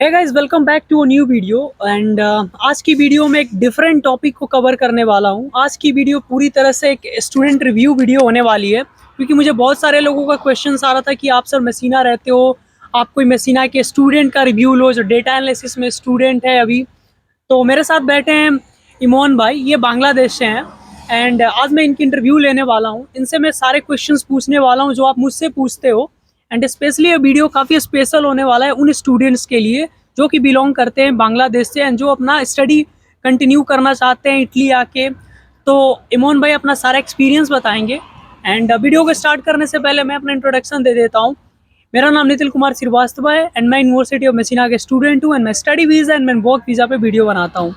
Hey guys, welcome back to a new video and आज की video में एक डिफरेंट टॉपिक को कवर करने वाला हूँ। आज की वीडियो पूरी तरह से एक स्टूडेंट रिव्यू वीडियो होने वाली है, क्योंकि मुझे बहुत सारे लोगों का क्वेश्चन आ रहा था कि आप सर मेसीना रहते हो, आप कोई मेसीना के स्टूडेंट का रिव्यू लो जो डेटा एनालिसिस में स्टूडेंट है अभी। तो मेरे साथ बैठे हैं इमोन भाई, ये बांग्लादेश से हैं एंड आज मैं इनकी इंटरव्यू लेने वाला हूँ। इनसे मैं सारे क्वेश्चंस पूछने वाला हूँ जो आप मुझसे पूछते हो। एंड स्पेशली ये वीडियो काफ़ी स्पेशल होने वाला है उन स्टूडेंट्स के लिए जो कि बिलोंग करते हैं बांग्लादेश से एंड जो अपना स्टडी कंटिन्यू करना चाहते हैं इटली आके। तो इमोन भाई अपना सारा एक्सपीरियंस बताएंगे। एंड वीडियो को स्टार्ट करने से पहले मैं अपना इंट्रोडक्शन दे देता हूँ। मेरा नाम नितिल कुमार श्रीवास्तव है एंड मैं यूनिवर्सिटी ऑफ मेसिना के स्टूडेंट हूँ एंड मैं स्टडी वीज़ा एंड मैं वर्क वीज़ा पे वीडियो बनाता हूँ।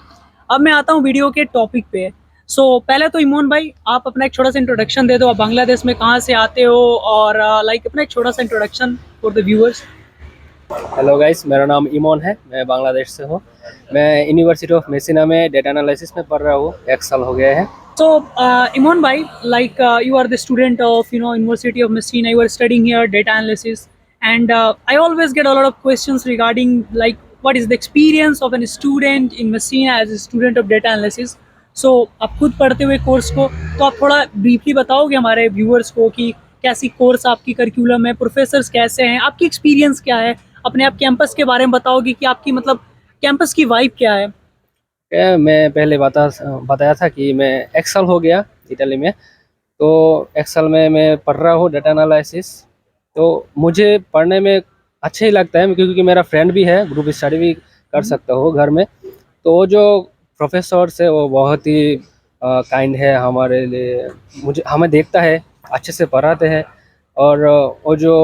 अब मैं आता हूँ वीडियो के टॉपिक पे। पहले तो इमोन भाई आप अपना एक छोटा सा इंट्रोडक्शन दे दो, आप बांग्लादेश में कहाँ से आते हो और अपना एक छोटा सा introduction for the viewers. Hello guys, मेरा नाम इमोन है। मैं बांग्लादेश से हूँ। मैं यूनिवर्सिटी ऑफ मेसिना में डेटा एनालिसिस में पढ़ रहा हूँ। 1 साल हो गया है। Imon bhai, you are the student of University of Messina. You are studying here data analysis, and I always get a lot of questions regarding what is the experience of a student in Messina as a student of data analysis. आप खुद पढ़ते हुए course को तो आप थोड़ा briefly बताओगे हमारे व्यूअर्स को कि कैसी कोर्स आपकी करिकुलम है, प्रोफेसर्स कैसे हैं, आपकी एक्सपीरियंस क्या है, अपने आप कैंपस के बारे में बताओगे कि आपकी मतलब कैंपस की वाइब क्या है। मैं पहले बताया था कि मैं 1 साल हो गया इटली में। तो 1 साल में मैं पढ़ रहा हूँ डेटा एनालिसिस। तो मुझे पढ़ने में अच्छा ही लगता है, क्योंकि मेरा फ्रेंड भी है, ग्रुप स्टडी भी कर सकता हो घर में। तो वो जो प्रोफेसर्स है वो बहुत ही काइंड है हमारे लिए। मुझे हमें देखता है, अच्छे से पढ़ाते हैं। और वो जो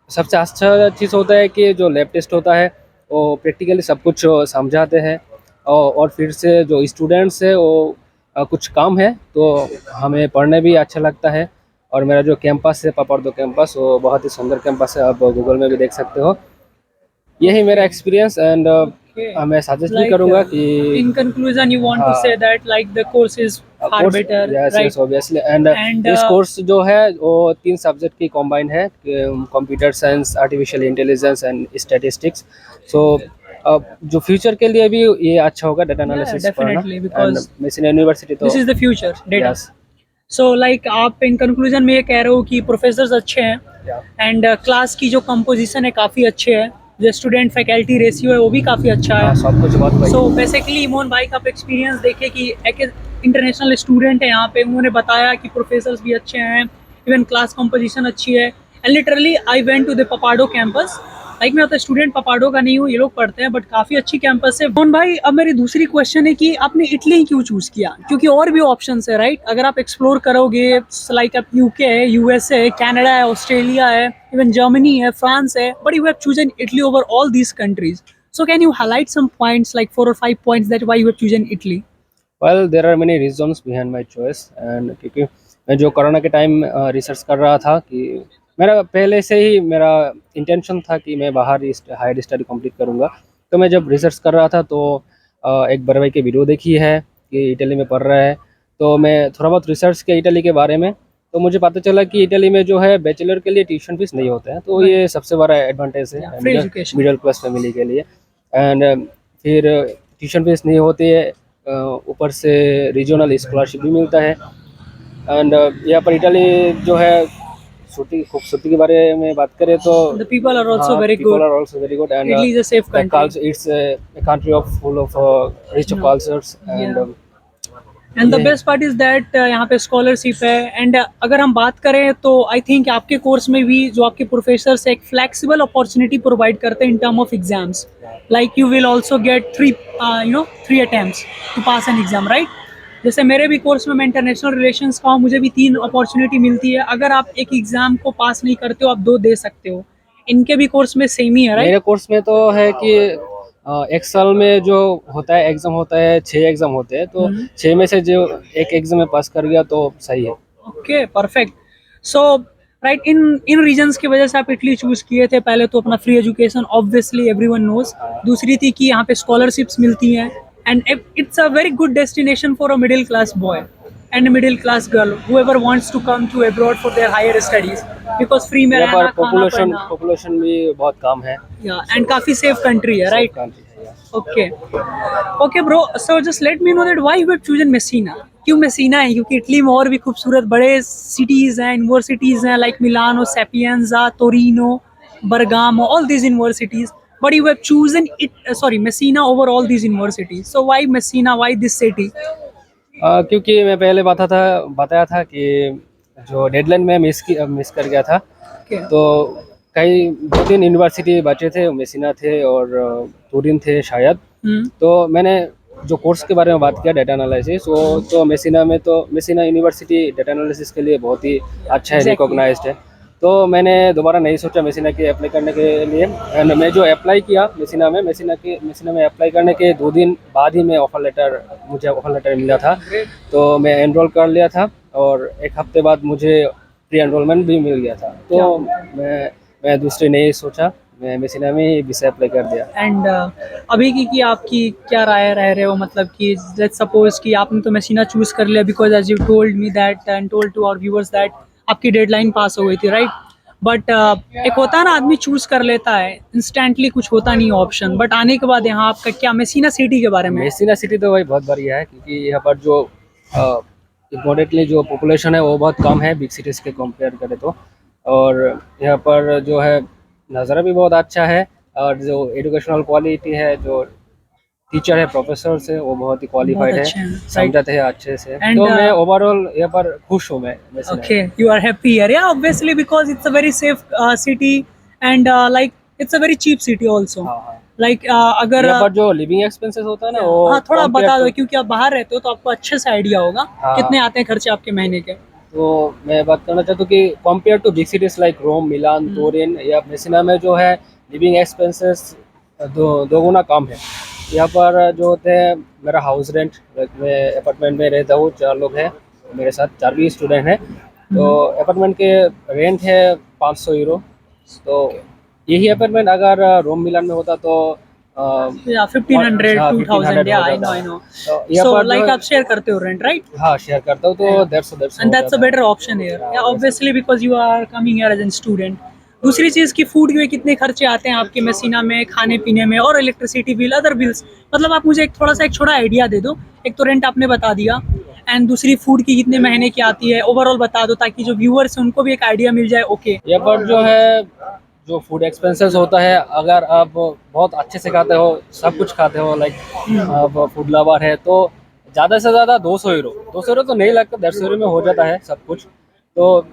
सबसे अच्छा चीज़ होता है कि जो लैब टेस्ट होता है वो प्रैक्टिकली सब कुछ समझाते हैं। और फिर से जो स्टूडेंट्स है वो कुछ काम है तो हमें पढ़ने भी अच्छा लगता है। और मेरा जो कैंपस है, पापड़दो कैंपस, वो बहुत ही सुंदर कैंपस है। आप गूगल में भी देख सकते हो। यही मेरा एक्सपीरियंस। एंड मैं सजेस्ट भी करूँगा कि in conclusion you want to say that the course is far course, better, yes right? Yes obviously. And And इस कोर्स जो है वो 3 सब्जेक्ट की कॉम्बाइन है, computer science, artificial intelligence and statistics. So जो फ्यूचर के लिए भी ये अच्छा होगा डेटा एनालिसिस पढ़ना। definitely, and because Messina university तो this is the future data. Yes. आप इन कंक्लूजन में ये कह रहे हो कि प्रोफेसर्स अच्छे हैं एंड क्लास की जो कंपोजिशन है काफ़ी अच्छे है, जो स्टूडेंट फैकल्टी रेशियो है वो भी काफ़ी अच्छा है। सब कुछ बहुत बढ़िया। बेसिकली इमोन भाई का आप एक्सपीरियंस देखे कि एक इंटरनेशनल स्टूडेंट है यहाँ पे, उन्होंने बताया कि प्रोफेसर्स भी अच्छे हैं, इवन क्लास कंपोजिशन अच्छी है। And literally I went to the Papardo campus. मैं तो स्टूडेंट पपाडो का नहीं हूँ, ये लोग पढ़ते हैं, बट काफ़ी अच्छी कैंपस है। मोहन भाई, अब मेरी दूसरी क्वेश्चन है कि आपने इटली क्यों चूज़ किया, क्योंकि और भी ऑप्शंस है, राइट? अगर आप एक्सप्लोर करोगे आप यूके है, यूएसए है, कनाडा है, ऑस्ट्रेलिया है, इवन जर्मनी है, फ्रांस है, but you have chosen Italy over all these countries. So can you highlight some points, like 4 or 5 points, that why you have chosen Italy? Well, there are many reasons behind my choice. And क्योंकि मैं जो corona के time research कर रहा था कि मेरा पहले से ही मेरा इंटेंशन था कि मैं बाहर हायर स्टडी कंप्लीट करूँगा। तो मैं जब रिसर्च कर रहा था तो एक बड़े भाई की वीडियो देखी है कि इटली में पढ़ रहा है। तो मैं थोड़ा बहुत रिसर्च किया इटली के बारे में। तो मुझे पता चला कि इटली में जो है बैचलर के लिए ट्यूशन फीस नहीं होता है। तो ये सबसे बड़ा एडवांटेज है free education. Middle class family के लिए। एंड फिर ट्यूशन फीस नहीं होती है, ऊपर से रीजनल स्कॉलरशिप भी मिलता है। एंड यहाँ पर इटली जो है खूबसूरती के बारे में बात करें तो The people are also very people good. are also very good। and Italy is a safe the country. culture, it's a country of full of rich No. cultures। and Yeah. And the ये- best part is that यहाँ पे scholarship है। And अगर हम बात करें तो I think आपके कोर्स में भी जो आपके प्रोफेसर्स एक फ्लेक्सिबल अपॉर्चुनिटी प्रोवाइड करते हैं in term of exams. You will also get 3 attempts to pass an exam, right? जैसे मेरे भी कोर्स में मैं इंटरनेशनल रिलेशंस का हूँ, मुझे भी 3 अपॉर्चुनिटी मिलती है। अगर आप एक एग्जाम को पास नहीं करते हो, आप 2 दे सकते हो। इनके भी कोर्स में सेम ही है, राइट? मेरे कोर्स में तो है कि 1 साल में जो होता है एग्जाम होता है, 6 एग्जाम होते हैं। तो 6 में से जो एक एग्जाम में पास कर गया तो सही है। Okay, perfect. राइट, इन रीजंस की वजह से आप इटली चूज किए थे। पहले तो अपना free education, obviously everyone knows. दूसरी थी कि यहाँ पे स्कॉलरशिप्स मिलती हैं and it's a very good destination for a middle class boy and middle class girl whoever wants to come to abroad for their higher studies. Because free में यहाँ रहना, पर खाना पॉपुलेशन पड़ना, पॉपुलेशन भी बहुत कम है। एंड काफी सेफ कंट्री है, right? Okay. Okay, bro. So just let me know that why you have chosen Messina. क्यों मेसिना है? क्योंकि इटली में और भी खूबसूरत बड़े सिटीज हैं, यूनिवर्सिटीज हैं, like Milano, Sapienza, Torino, Bergamo, all these universities. But you have chosen Messina over all these universities. So why Messina? Why this city? क्योंकि मैं पहले बताया था कि जो डेडलाइन में मिस कर गया था, Okay. तो कई 2-3 यूनिवर्सिटी बचे थे, मेसिना थे और तुरिन थे शायद। तो मैंने जो कोर्स के बारे में बात किया डेटा एनालिसिस, वो तो मेसिना यूनिवर्सिटी डेटा एनालिसिस के लिए बहुत ही अच्छा है, Exactly. रिकॉग्नाइज्ड है। तो मैंने दोबारा नहीं सोचा मेसिना के अप्लाई करने के लिए, एंड मैं जो अप्लाई किया मेसिना में अप्लाई करने के 2 दिन बाद ही मुझे ऑफर लेटर मिला था। तो मैं एनरोल कर लिया था और 1 हफ्ते बाद मुझे प्री एनरोलमेंट भी मिल गया था। तो मैं दूसरे नहीं सोचा, मैं मेसिना में ही विषय अप्लाई कर दिया। एंड अभी की आपकी क्या राय रह रहे हो, मतलब कि लेट्स सपोज कि आपने तो मेसिना चूज कर लिया because as you told me that and told to our viewers that आपकी डेडलाइन पास हो गई थी, राइट? बट एक होता है ना, आदमी चूज कर लेता है इंस्टेंटली, कुछ होता नहीं ऑप्शन, बट आने के बाद यहाँ आपका क्या मेसिना सिटी के बारे में? मेसिना सिटी तो भाई बहुत बढ़िया है, क्योंकि यहाँ पर जो इम्पोर्टेंटली जो पॉपुलेशन है वो बहुत कम है बिग सिटीज़ के कंपेयर करें तो। और यहाँ पर जो है नज़ारा भी बहुत अच्छा है, और जो एजुकेशनल क्वालिटी है, जो टीचर है, प्रोफेसर है, वो बहुत ही क्वालिफाइड है, समझाते हैं अच्छे से। तो मैं ओवरऑल यहाँ पर खुश हूँ मैं। Okay, you are happy here? Yeah obviously, because it's a very safe city and like it's a very cheap city also. Like अगर यहाँ पर जो लिविंग एक्सपेंसेस होता है ना, वो हाँ, थोड़ा बता दो, क्योंकि आप बाहर रहते हो तो आपको अच्छे से आइडिया होगा कितने आते हैं खर्चे आपके महीने के। तो मैं बात करना चाहता हूँ कि compare to big cities like Rome, Milan, Turin या मेसिना में जो है लिविंग एक्सपेंसेस दो गुना कम है। यहाँ पर जो होते हैं, मेरा हाउस रेंट, मैं अपार्टमेंट में रहता हूँ, 4 लोग हैं मेरे साथ, 4 भी स्टूडेंट हैं। तो अपार्टमेंट के रेंट है 500 यूरो। तो यही अपार्टमेंट अगर रोम, मिलान में होता तो 1500 2000। Yeah I know. So like आप शेयर करते हो रेंट, राइट? हाँ, शेयर करता हूँ, तो that's a better option here, yeah obviously, because you are coming here as an student. दूसरी चीज़ की फूड के कितने खर्चे आते हैं आपके मेसिना में, खाने पीने में, और इलेक्ट्रिसिटी बिल, अदर बिल्स, मतलब आप मुझे एक छोटा आइडिया दे दो। एक तो रेंट आपने बता दिया, एंड दूसरी फूड की कितने महीने की आती है, ओवरऑल बता दो, ताकि जो व्यूअर्स हैं उनको भी एक आइडिया मिल जाए। ओके, यहाँ पर जो है जो फूड एक्सपेंसेस होता है, अगर आप बहुत अच्छे से खाते हो, सब कुछ खाते हो, लाइक आप फूड लवर है, तो ज़्यादा से ज़्यादा 200 यूरो तो नहीं लगता, 150 यूरो में हो जाता है सब कुछ। तो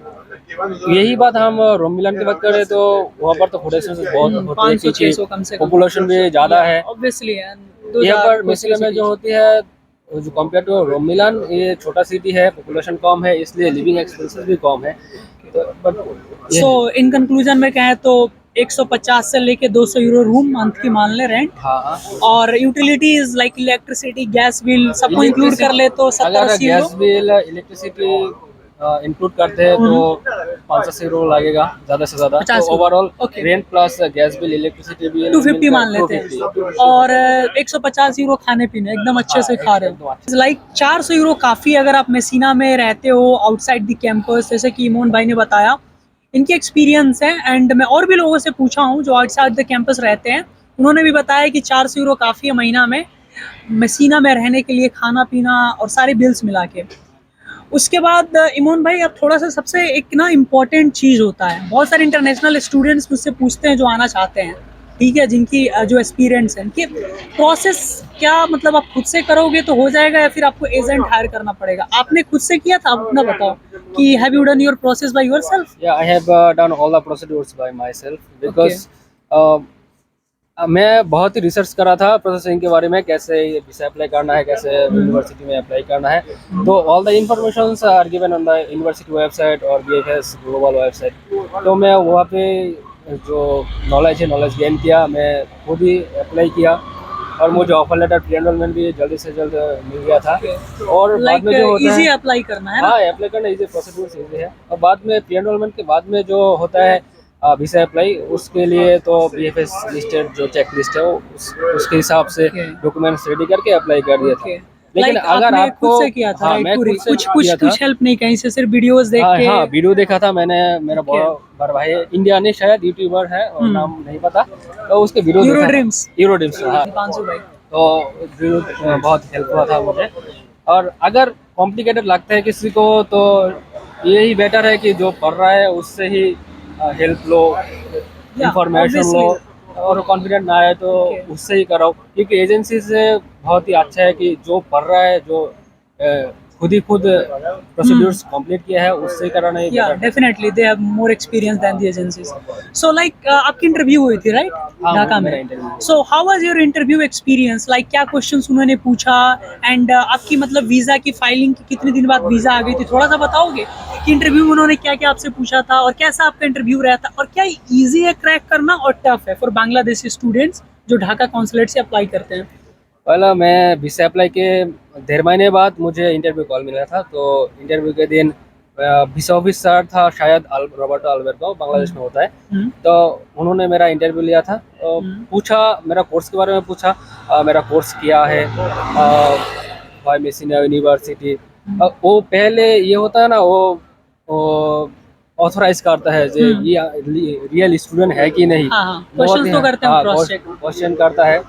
यही बात हम रोम, मिलान की बात करें तो वहाँ पर तो फूड एक्सपेंसेस बहुत होते हैं, क्योंकि पॉपुलेशन भी ज़्यादा है ऑब्वियसली। यहाँ पर। मेसिना में जो होती है, जो कंपेयर टू रोम, मिलान, ये छोटा सिटी है, पॉपुलेशन कम है, इसलिए लिविंग एक्सपेंसेस भी कम है। सो इन कंक्लूजन में कहें तो 150 से लेके 200 यूरो रूम मंथ की मान ले रेंट। हाँ, और utilities like electricity, gas bill सबको इंक्लूड कर ले तो 70-80 euro. Gas bill, electricity include करते हैं तो 500 यूरो लगेगा ज़्यादा से ज़्यादा। तो overall rent plus gas bill, electricity bill 250 मान लेते हैं, और 150 यूरो खाने पीने, एकदम अच्छे से खा रहे हो। लाइक 400 यूरो काफ़ी, अगर आप मेसिना में रहते हो आउटसाइड द कैंपस, जैसे कि इमोन भाई ने बताया, इनके एक्सपीरियंस है। एंड मैं और भी लोगों से पूछा हूँ जो आउटसाइड द कैंपस रहते हैं, उन्होंने भी बताया कि 400 यूरो काफ़ी है महीना में मेसिना में रहने के लिए, खाना पीना और सारे बिल्स मिला के। उसके बाद इमोन भाई, अब थोड़ा सा सबसे एक ना इम्पॉर्टेंट चीज़ होता है, बहुत सारे इंटरनेशनल स्टूडेंट्स मुझसे पूछते हैं जो आना चाहते हैं, ठीक है, जिनकी जो एक्सपीरियंस है, कि प्रोसेस क्या, मतलब आप खुद से करोगे तो हो जाएगा या फिर आपको एजेंट हायर करना पड़ेगा? आपने खुद से किया था, आप अपना बताओ कि have you done your process by yourself? Yeah I have done all the procedures by myself, because मैं बहुत ही रिसर्च करा था प्रोसेसिंग के बारे में, कैसे वीजा अप्लाई करना है, कैसे यूनिवर्सिटी में अप्लाई करना है। तो all the informations are given on the university website और BFS ग्लोबल वेबसाइट। तो मैं वहाँ पे जो नॉलेज गेन किया, मैं खुद ही अप्लाई किया, और मुझे ऑफर लेटर, प्री एनरोलमेंट भी जल्दी से जल्द मिल गया था। और बाद में जो होता है, इजी अप्लाई करना है, हाँ, अप्लाई करना इजी, प्रोसीड्यूर इजी है। और बाद में प्री एनरोलमेंट के बाद में जो होता है वीजा अप्लाई, उसके लिए तो BFS लिस्टेड जो चेक लिस्ट है, उसके हिसाब से डॉक्यूमेंट्स रेडी करके अप्लाई कर दिया था। लेकिन Like, अगर आपने आपको खुद से किया था, हाँ right? मैं पूरी खुद से कुछ किया था। कुछ हेल्प नहीं कहीं से, सिर्फ वीडियोस देख हाँ के? हाँ वीडियो देखा था मैंने, मेरा Okay. बड़ा भाई है, इंडिया ने शायद यूट्यूबर है और हम्म। नाम नहीं पता, तो उसके वीडियो यूरो देखा था। ड्रीम्स। यूरो ड्रीम्स, हाँ। दीपांशु भाई। तो वीडियो बहुत हेल्प हुआ था मुझे। और अगर कॉम्प्लिकेटेड लगता है किसी को तो यही बेटर है कि जो पढ़ रहा है उससे ही हेल्प लो, या इंफॉर्मेशन लो। ऑब्वियसली। और कॉन्फिडेंट ना आए तो ओके। उससे ही करो, क्योंकि एजेंसी से बहुत ही अच्छा है कि जो पढ़ रहा है, जो खुद प्रोसीड्यूर्स कंप्लीट किया है, उससे ही कराना ही Yeah, बेटर है। definitely they have more experience than the agencies. So like आपकी इंटरव्यू हुई थी, राइट? हाँ ढाका मेरा में। Interview. So how was your interview experience? Like क्या क्वेश्चंस उन्होंने पूछा, एंड आपकी मतलब वीजा की फाइलिंग की कितने दिन बाद वीजा आ गई थी, थोड़ा सा बताओगे कि इंटरव्यू में उन्होंने क्या क्या आपसे पूछा था और कैसा आपका इंटरव्यू रहा था, और क्या इजी है क्रैक करना और टफ है फॉर बांग्लादेशी स्टूडेंट्स जो ढाका कॉन्सुलेट से अप्लाई करते हैं? पहला मैं वीसा अप्लाई के 1.5 महीने बाद मुझे इंटरव्यू कॉल मिला था। तो इंटरव्यू के दिन वीसा ऑफिसर था शायद रॉबर्टो अल्बर्टो, बांग्लादेश में होता है। हम्म। तो उन्होंने मेरा इंटरव्यू लिया था, पूछा मेरा कोर्स के बारे में, पूछा मेरा कोर्स क्या है, वाई मेसिना यूनिवर्सिटी। वो पहले ये होता है ना, वो ऑथराइज करता है जो हम्म। ये रियल स्टूडेंट है कि नहीं। हाँ हाँ, बहुत क्वेश्चंस ही तो करते हैं हाँ क्रॉस चेक। क्वेश्चन करता है,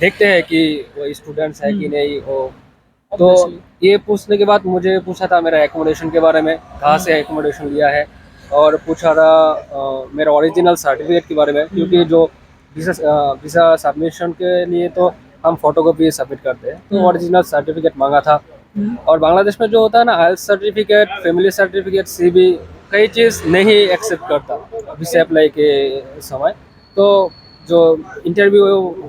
देखते हैं कि वो स्टूडेंट्स है कि नहीं वो। तो Obviously. ये पूछने के बाद मुझे पूछा था मेरा एकोमोडेशन के बारे में, कहाँ से एकोमोडेशन लिया है, और पूछा था मेरा ओरिजिनल सर्टिफिकेट के बारे में, क्योंकि जो वीज़ा सबमिशन के लिए तो हम फोटोकॉपी सबमिट करते हैं, तो ओरिजिनल सर्टिफिकेट मांगा था। और बांग्लादेश में जो होता है ना, आइएलटीएस सर्टिफिकेट, फैमिली सर्टिफिकेट, सीवी, कई चीज़ नहीं एक्सेप्ट करता वीसा अप्लाई के समय। तो जो इंटरव्यू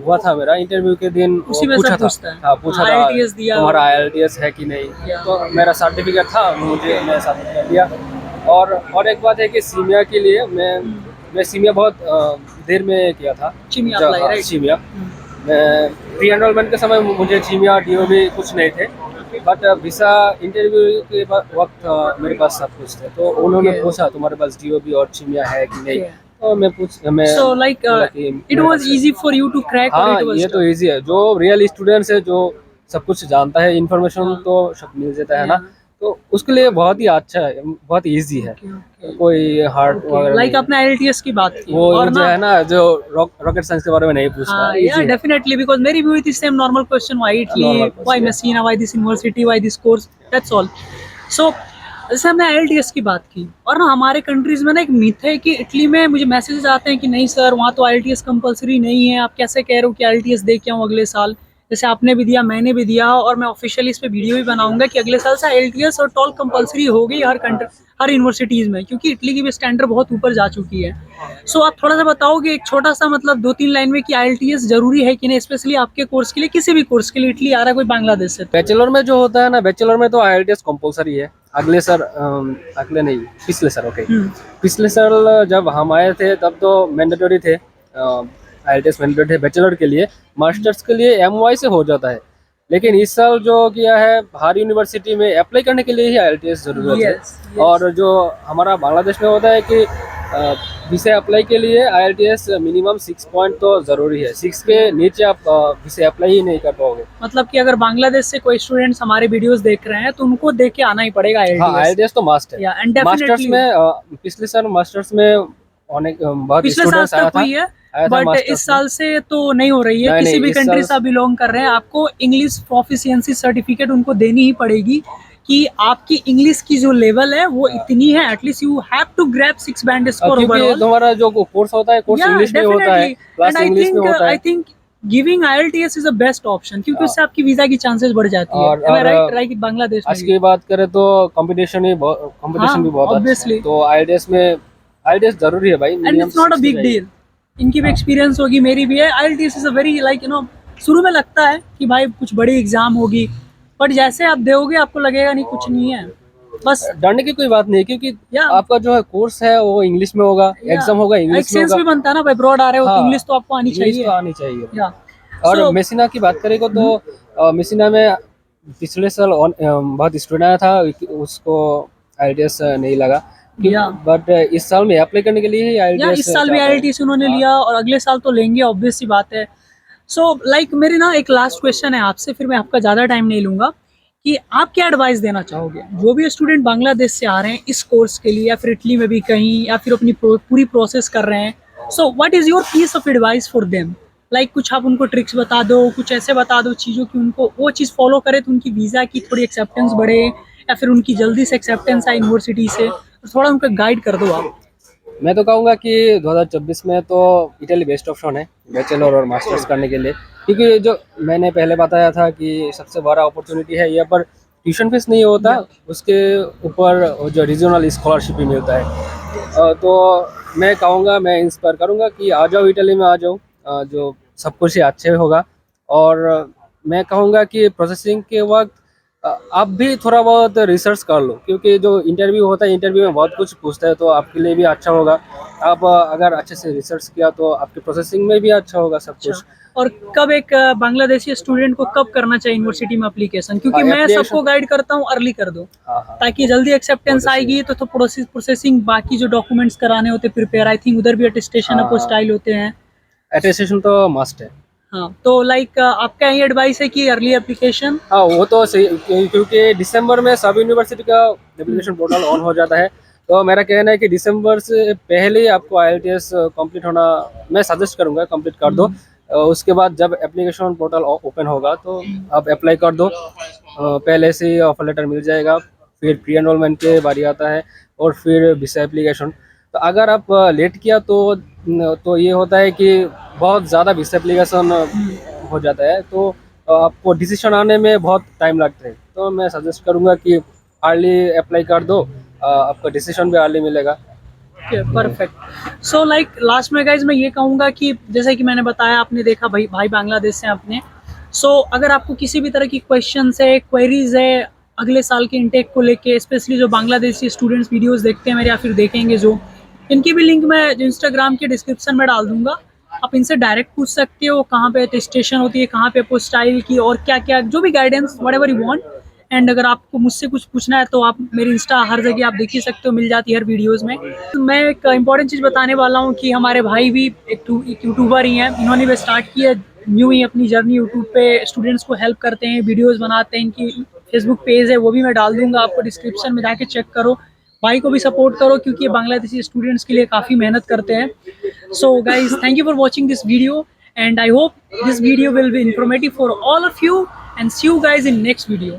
हुआ था मेरा, इंटरव्यू के दिन वो उसी में पूछा सब था, पूछता है। हाँ पूछा था IELTS दिया तुम्हारा हो। आईएलटीएस है कि नहीं। Yeah. तो मेरा सर्टिफिकेट था, मैं सबमिट कर दिया। और एक बात है कि सीमिया के लिए मैं सीमिया बहुत देर में किया था। चीमिया जब- apply, हाँ, right? सीमिया मैं प्री एनरोलमेंट के समय मुझे चीमिया डीओबी कुछ नहीं थे, बट वीसा इंटरव्यू के वक्त मेरे पास सब कुछ थे। तो उन्होंने Okay. पूछा तुम्हारे पास डीओबी और चीमिया है कि नहीं। Okay. तो मैं So like बोला कि it मेरे was पास है। easy for you to crack or हाँ it was ये तो tough? इजी है, जो रियल स्टूडेंट्स है, जो सब कुछ जानता है, इन्फॉर्मेशन हाँ। तो सब मिल जाता है ना, Yeah. तो उसके लिए बहुत ही अच्छा है, बहुत इजी है। Okay, okay. कोई हार्ड वगैरह लाइक नहीं आपने IELTS की बात की है। वो और जो है ना, जो रॉकेट साइंस के बारे में नहीं पूछता, हाँ, इजी yeah, है, definitely, because मेरी भी हुई थी same normal question, why Italy, normal why question. Messina, why this university, why this course, that's all. So जैसे हमने IELTS की बात की, और ना हमारे कंट्रीज में ना एक मिथ है कि इटली में, मुझे मैसेजेस आते हैं कि नहीं सर वहाँ तो IELTS कंपलसरी नहीं है, आप कैसे कह रहे हो कि IELTS दे के आऊँ अगले साल। जैसे आपने भी दिया, मैंने भी दिया, और मैं ऑफिशियली इस पे वीडियो भी बनाऊंगा कि अगले साल से IELTS और टॉल कंपलसरी हो गई हर कंट्री, हर यूनिवर्सिटीज़ में, क्योंकि इटली की भी स्टैंडर्ड बहुत ऊपर जा चुकी है। सो आप थोड़ा सा बताओगे एक छोटा सा, मतलब 2-3 लाइन में, कि IELTS जरूरी है कि नहीं, स्पेशली आपके कोर्स के लिए, किसी भी कोर्स के लिए, इटली आ रहा है कोई बांग्लादेश से तो? बैचलर में जो होता है ना, बैचलर में तो आईएलटीएस कंपलसरी है। अगले नहीं, पिछले साल, ओके, पिछले साल जब हम आए थे तब तो मैंडेटरी थे, आईएलटीएस मैंडेटरी थे बैचलर के लिए। मास्टर्स के लिए एमवाई से हो जाता है, लेकिन इस साल जो किया है, हर यूनिवर्सिटी में अप्लाई करने के लिए ही आईएलटीएस जरूरत है। Yes, yes. और जो हमारा बांग्लादेश में होता है कि वीसा अप्लाई के लिए आईएलटीएस मिनिमम 6 पॉइंट तो ज़रूरी है, 6 के नीचे आप वीसा अप्लाई ही नहीं कर पाओगे। मतलब कि अगर बांग्लादेश से कोई स्टूडेंट्स हमारे वीडियोस देख रहे हैं तो उनको देख के आना ही पड़ेगा हाँ IELTS। आईएलटीएस तो मस्ट है। Yeah, and मास्टर्स definitely में पिछले साल मास्टर्स में अनेक बहुत पिछले साल स्टूडेंट्स आया तक था, हुई है, आया था बट मास्टर्स इस साल से तो नहीं हो रही है। नहीं, किसी नहीं, भी इस कंट्री साल से आप बिलोंग कर रहे हैं, आपको इंग्लिश प्रोफिशिएंसी सर्टिफिकेट उनको देनी ही पड़ेगी कि आपकी इंग्लिश की जो लेवल है वो इतनी है, at least you have to grab 6 band score क्योंकि ओवरऑल। तुम्हारा जो कोर्स होता है, कोर्स इंग्लिश में होता है, क्लास एंड इंग्लिश में होता आई है। Think giving IELTS is a best option, क्योंकि उससे आपकी वीजा की चांसेस बढ़ जाती है। और राइट बांग्लादेश आज में की बात करें तो कंपटीशन भी बहुत अच्छा है, ऑब्वियसली, तो आईएलटीएस जरूरी है भाई, and minimum it's not a 6 big चाहिए। डील। इनकी भी एक्सपीरियंस होगी, मेरी भी है। IELTS is a very like शुरू में लगता है कि भाई कुछ बड़ी एग्जाम होगी, बट जैसे आप दोगे आपको लगेगा नहीं, कुछ नहीं है, बस। डरने की कोई बात नहीं है, क्योंकि या आपका जो है कोर्स है वो इंग्लिश में होगा, एग्जाम होगा इंग्लिश एक में सेंस होगा। भी बनता है ना भाई, ब्रॉड आ रहे हो तो हाँ, इंग्लिश तो आपको आनी इंग्लिश चाहिए। तो आनी चाहिए। या और सो मेसिना की बात करेगा तो मेसिना में पिछले साल बहुत स्टूडेंट आया था, उसको आईएलटीएस नहीं लगा, या बट इस साल में अप्लाई करने के लिए ही या आईएलटीएस इस साल भी चाहता है। IELTS उन्होंने हाँ, लिया और अगले साल तो लेंगे, ऑब्वियस सी बात है। सो लाइक मेरे ना एक लास्ट क्वेश्चन है आपसे, फिर मैं आपका ज़्यादा टाइम नहीं लूँगा, कि आप क्या एडवाइस देना चाहोगे जो भी स्टूडेंट बांग्लादेश से आ रहे हैं इस कोर्स के लिए, या फिर इटली में भी कहीं, या फिर अपनी पूरी प्रोसेस कर रहे हैं। So what is your piece of advice for them? Like कुछ आप उनको ट्रिक्स बता दो, कुछ ऐसे बता दो चीज़ों की उनको वो चीज़ फॉलो करें तो उनकी वीज़ा की थोड़ी एक्सेप्टेंस बढ़े, या फिर उनकी जल्दी से एक्सेप्टेंस आए यूनिवर्सिटी से, तो थोड़ा उनको गाइड कर दो आप। मैं तो कहूँगा कि 2024 में तो इटली बेस्ट ऑप्शन है बैचलर और मास्टर्स करने के लिए, क्योंकि जो मैंने पहले बताया था कि सबसे बड़ा अपॉर्चुनिटी है यहाँ पर, ट्यूशन फीस नहीं होता, उसके ऊपर जो रीजनल स्कॉलरशिप भी मिलता है। तो मैं कहूँगा, मैं इंस्पायर करूँगा कि आ जाओ इटली में, आ जाओ, जो सब कुछ ही अच्छे होगा। और मैं कहूँगा कि प्रोसेसिंग के वक्त आप भी थोड़ा बहुत रिसर्च कर लो, क्योंकि जो इंटरव्यू होता है, इंटरव्यू में बहुत कुछ पूछता है, तो आपके लिए भी अच्छा होगा। आप अगर अच्छे से रिसर्च किया तो आपकी प्रोसेसिंग में भी अच्छा होगा सब कुछ। और कब एक बांग्लादेशी स्टूडेंट को कब करना चाहिए यूनिवर्सिटी में एप्लीकेशन? क्योंकि मैं application- सबको गाइड करता हूँ अर्ली कर दो, हाँ हाँ, ताकि जल्दी एक्सेप्टेंस आएगी तो प्रोसेसिंग बाकी जो डॉक्यूमेंट्स कराने होते प्रिपेयर, आई थिंक उधर भी अटेस्टेशन अपोस्टाइल होते हैं। अटेस्टेशन तो मस्ट है। हाँ, तो लाइक आपका ये एडवाइस है कि अर्ली एप्लीकेशन। हाँ वो तो सही, क्योंकि दिसंबर में सब यूनिवर्सिटी का एप्लीकेशन पोर्टल ऑन हो जाता है। तो मेरा कहना है कि दिसंबर से पहले ही आपको IELTS कंप्लीट होना मैं सजेस्ट करूंगा, कंप्लीट कर दो। उसके बाद जब एप्लीकेशन पोर्टल ओपन होगा तो आप अप्लाई कर दो, पहले से ही ऑफर लेटर मिल जाएगा। फिर प्री एनरोलमेंट के बारी आता है, और फिर वीसा एप्लीकेशन। तो अगर आप लेट किया तो ये होता है कि बहुत ज़्यादा वीसा एप्लीकेशन हो जाता है, तो आपको डिसीजन आने में बहुत टाइम लगता है। तो मैं सजेस्ट करूंगा कि अर्ली अप्लाई कर दो, आपका डिसीजन भी अर्ली मिलेगा। परफेक्ट। सो लाइक लास्ट में गाइज मैं ये कहूँगा कि जैसे कि मैंने बताया, आपने देखा भाई भाई बांग्लादेश से आपने। सो अगर आपको किसी भी तरह की क्वेश्चन है, क्वेरीज है अगले साल के इनटेक को लेके, स्पेशली जो बांग्लादेशी स्टूडेंट्स वीडियोस देखते हैं मेरे या फिर देखेंगे जो, इनकी भी लिंक मैं जो इंस्टाग्राम के डिस्क्रिप्शन में डाल दूंगा। आप इनसे डायरेक्ट पूछ सकते हो कहाँ पे अटेस्टेशन होती है, कहाँ पे पोस्टाइल की, और क्या क्या जो भी guidance what ever you want. And अगर आपको मुझसे कुछ पूछना है तो आप मेरी इंस्टा हर जगह आप देख ही सकते हो, मिल जाती है हर वीडियोस में। तो मैं एक इंपॉर्टेंट चीज़ बताने वाला हूँ कि हमारे भाई भी एक यूट्यूबर ही हैं, इन्होंने भी स्टार्ट किया न्यू ही अपनी जर्नी यूट्यूब पे, स्टूडेंट्स को हेल्प करते हैं, वीडियोज़ बनाते हैं। इनकी फेसबुक पेज है वो भी मैं डाल दूंगा आपको डिस्क्रिप्शन में, जाके चेक करो। भाई को भी सपोर्ट करो क्योंकि ये बांग्लादेशी स्टूडेंट्स के लिए काफ़ी मेहनत करते हैं। So guys thank you for watching this video, and I hope this video will be informative for all of you, and see you guys in next video.